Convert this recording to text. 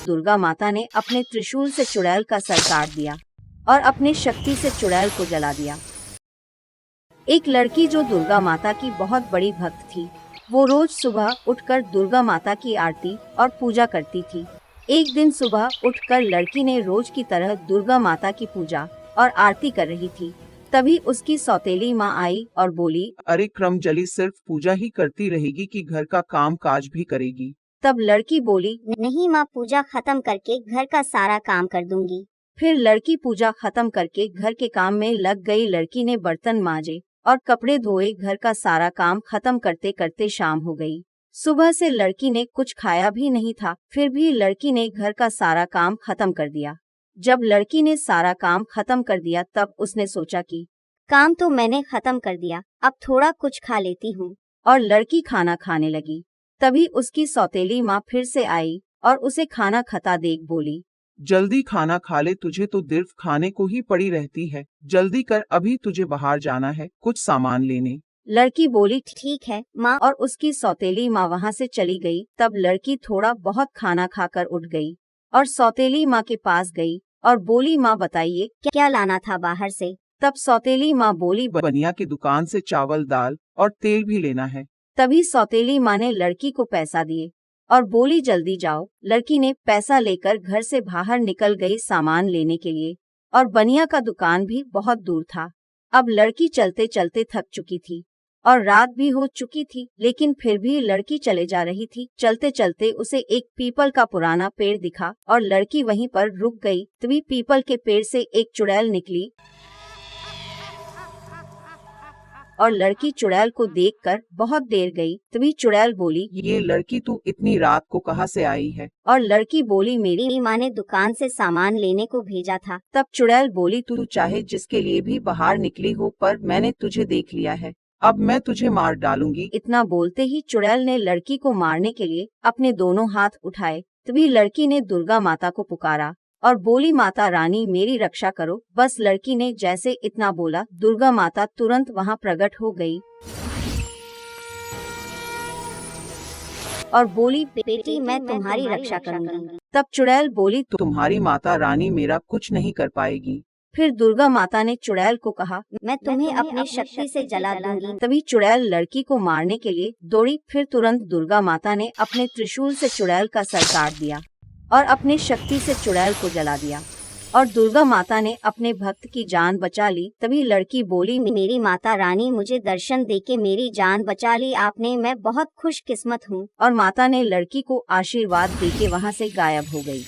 दुर्गा माता ने अपने त्रिशूल से चुड़ैल का सर काट दिया और अपने शक्ति से चुड़ैल को जला दिया। एक लड़की जो दुर्गा माता की बहुत बड़ी भक्त थी, वो रोज सुबह उठकर दुर्गा माता की आरती और पूजा करती थी। एक दिन सुबह उठकर लड़की ने रोज की तरह दुर्गा माता की पूजा और आरती कर रही थी। तभी उसकी सौतेली माँ आई और बोली, अरे क्रमजली सिर्फ पूजा ही करती रहेगी कि घर का काम काज भी करेगी? तब लड़की बोली, नहीं माँ, पूजा खत्म करके घर का सारा काम कर दूंगी। फिर लड़की पूजा खत्म करके घर के काम में लग गई। लड़की ने बर्तन मांजे और कपड़े धोए। घर का सारा काम खत्म करते करते शाम हो गई। सुबह से लड़की ने कुछ खाया भी नहीं था, फिर भी लड़की ने घर का सारा काम खत्म कर दिया। जब लड़की ने सारा काम खत्म कर दिया तब उसने सोचा कि काम तो मैंने खत्म कर दिया, अब थोड़ा कुछ खा लेती हूँ। और लड़की खाना खाने लगी। तभी उसकी सौतेली माँ फिर से आई और उसे खाना खाता देख बोली, जल्दी खाना खा ले, तुझे तो सिर्फ खाने को ही पड़ी रहती है। जल्दी कर, अभी तुझे बाहर जाना है कुछ सामान लेने। लड़की बोली, ठीक है माँ। और उसकी सौतेली माँ वहाँ से चली गई। तब लड़की थोड़ा बहुत खाना खाकर उठ गई और सौतेली माँ के पास गई और बोली, माँ बताइए क्या लाना था बाहर से? तब सौतेली माँ बोली, बनिया की दुकान से चावल दाल और तेल भी लेना है। तभी सौतेली माँ ने लड़की को पैसा दिए और बोली, जल्दी जाओ। लड़की ने पैसा लेकर घर से बाहर निकल गई सामान लेने के लिए, और बनिया का दुकान भी बहुत दूर था। अब लड़की चलते चलते थक चुकी थी और रात भी हो चुकी थी, लेकिन फिर भी लड़की चले जा रही थी। चलते चलते उसे एक पीपल का पुराना पेड़ दिखा और लड़की वहीं पर रुक गई। तभी पीपल के पेड़ से एक चुड़ैल निकली और लड़की चुड़ैल को देखकर बहुत देर गई। तभी चुड़ैल बोली, ये लड़की तू इतनी रात को कहाँ से आई है? और लड़की बोली, मेरी माँ ने दुकान से सामान लेने को भेजा था। तब चुड़ैल बोली, तू चाहे जिसके लिए भी बाहर निकली हो, पर मैंने तुझे देख लिया है, अब मैं तुझे मार डालूंगी। इतना बोलते ही चुड़ैल ने लड़की को मारने के लिए अपने दोनों हाथ उठाए। तभी लड़की ने दुर्गा माता को पुकारा और बोली, माता रानी मेरी रक्षा करो। बस लड़की ने जैसे इतना बोला, दुर्गा माता तुरंत वहां प्रकट हो गई और बोली, बेटी मैं तुम्हारी रक्षा करूंगी। तब चुड़ैल बोली, तुम्हारी माता रानी मेरा कुछ नहीं कर पाएगी। फिर दुर्गा माता ने चुड़ैल को कहा, मैं तुम्हें अपनी शक्ति से जला दूंगी। तभी चुड़ैल लड़की को मारने के लिए दौड़ी। फिर तुरंत दुर्गा माता ने अपने त्रिशूल से चुड़ैल का सर काट दिया और अपने शक्ति से चुड़ैल को जला दिया और दुर्गा माता ने अपने भक्त की जान बचा ली। तभी लड़की बोली, मेरी माता रानी मुझे दर्शन देके मेरी जान बचा ली आपने, मैं बहुत खुशकिस्मत हूँ। और माता ने लड़की को आशीर्वाद देके वहाँ से गायब हो गई।